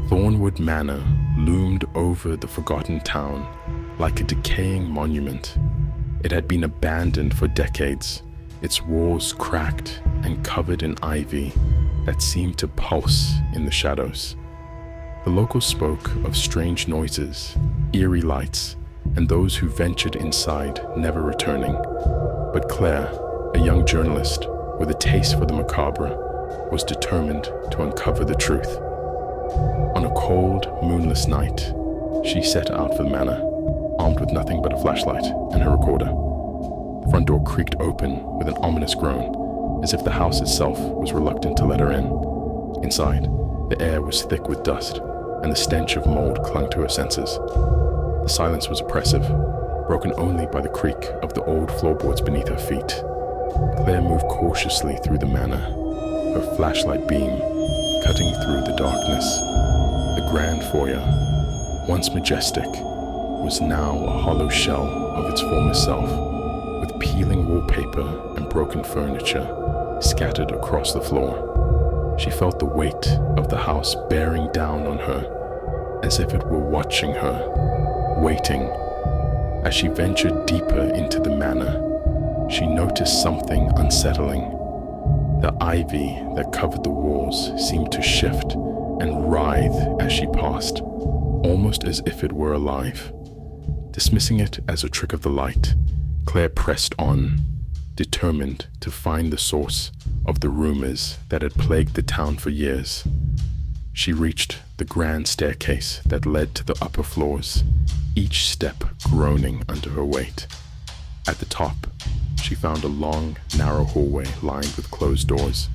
Thornwood Manor loomed over the forgotten town like a decaying monument. It had been abandoned for decades, its walls cracked and covered in ivy that seemed to pulse in the shadows. The locals spoke of strange noises, eerie lights, and those who ventured inside never returning. But Claire, a young journalist with a taste for the macabre, was determined to uncover the truth. On a cold, moonless night, she set out for the manor, armed with nothing but a flashlight and her recorder. The front door creaked open with an ominous groan, as if the house itself was reluctant to let her in. Inside, the air was thick with dust, and the stench of mold clung to her senses. The silence was oppressive, broken only by the creak of the old floorboards beneath her feet. Claire moved cautiously through the manor, her flashlight beam cutting through the darkness. The grand foyer, once majestic, was now a hollow shell of its former self, with peeling wallpaper and broken furniture scattered across the floor. She felt the weight of the house bearing down on her, as if it were watching her, waiting. As she ventured deeper into the manor, she noticed something unsettling. The ivy that covered the walls seemed to shift and writhe as she passed, almost as if it were alive. Dismissing it as a trick of the light, Claire pressed on, determined to find the source of the rumors that had plagued the town for years. She reached the grand staircase that led to the upper floors, each step groaning under her weight. At the top, she found a long, narrow hallway lined with closed doors.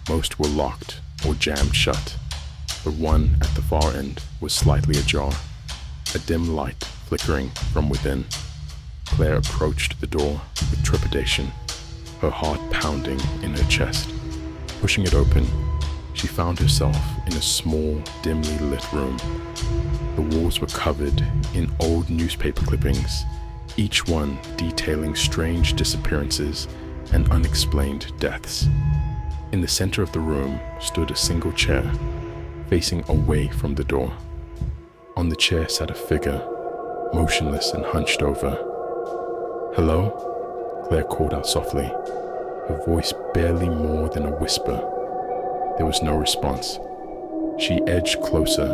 Most were locked or jammed shut. The one at the far end was slightly ajar, a dim light flickering from within. Claire approached the door with trepidation, her heart pounding in her chest. Pushing it open, she found herself in a small, dimly lit room. The walls were covered in old newspaper clippings, each one detailing strange disappearances and unexplained deaths. In the center of the room stood a single chair, facing away from the door. On the chair sat a figure, motionless and hunched over. "Hello?" Claire called out softly, her voice barely more than a whisper. There was no response. She edged closer,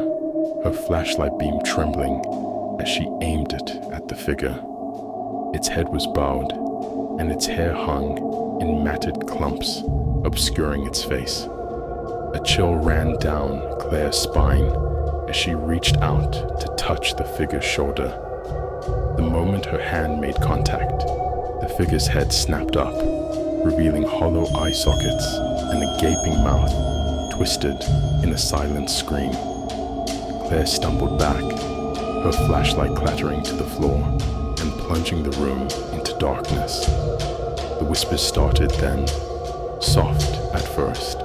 her flashlight beam trembling as she aimed it at the figure. Its head was bowed, and its hair hung in matted clumps, obscuring its face. A chill ran down Claire's spine as she reached out to touch the figure's shoulder. The moment her hand made contact, the figure's head snapped up, revealing hollow eye sockets and a gaping mouth twisted in a silent scream. Claire stumbled back, her flashlight clattering to the floor and plunging the room into darkness. The whispers started then, soft at first,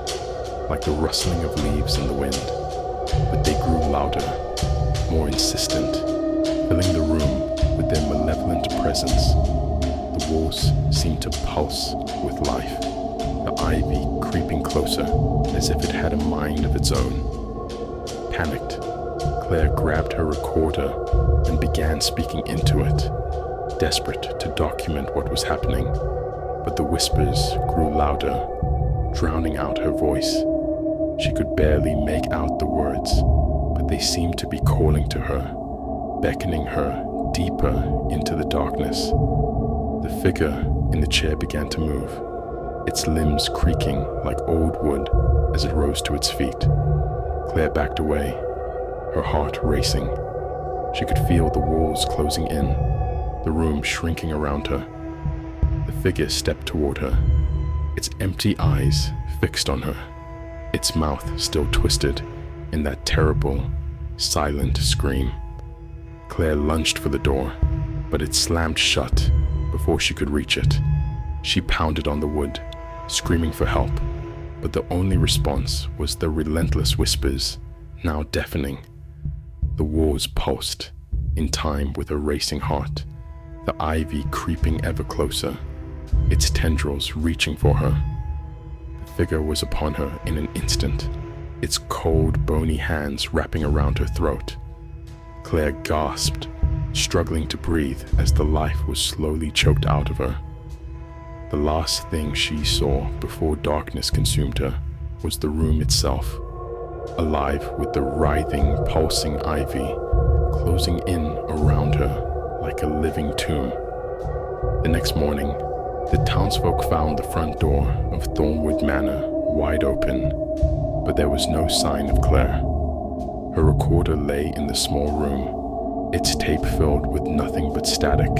like the rustling of leaves in the wind, but they grew louder, more insistent, filling the room with their malevolent presence. The walls seemed to pulse with life, the ivy creeping closer as if it had a mind of its own. Panicked, Claire grabbed her recorder and began speaking into it, desperate to document what was happening, but the whispers grew louder, drowning out her voice. She could barely make out the words, but they seemed to be calling to her, beckoning her deeper into the darkness. The figure in the chair began to move, its limbs creaking like old wood as it rose to its feet. Claire backed away, her heart racing. She could feel the walls closing in, the room shrinking around her. The figure stepped toward her, its empty eyes fixed on her, its mouth still twisted in that terrible, silent scream. Claire lunged for the door, but it slammed shut before she could reach it. She pounded on the wood, screaming for help, but the only response was the relentless whispers, now deafening. The walls pulsed, in time with her racing heart, the ivy creeping ever closer, its tendrils reaching for her. The figure was upon her in an instant, its cold, bony hands wrapping around her throat. Claire gasped, struggling to breathe as the life was slowly choked out of her. The last thing she saw before darkness consumed her was the room itself, alive with the writhing, pulsing ivy closing in around her like a living tomb. The next morning, the townsfolk found the front door of Thornwood Manor wide open, but there was no sign of Claire. Her recorder lay in the small room, its tape filled with nothing but static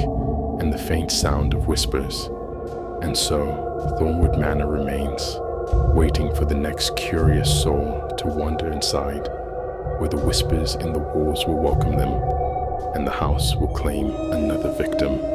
and the faint sound of whispers. And so, Thornwood Manor remains, waiting for the next curious soul to wander inside, where the whispers in the walls will welcome them, and the house will claim another victim.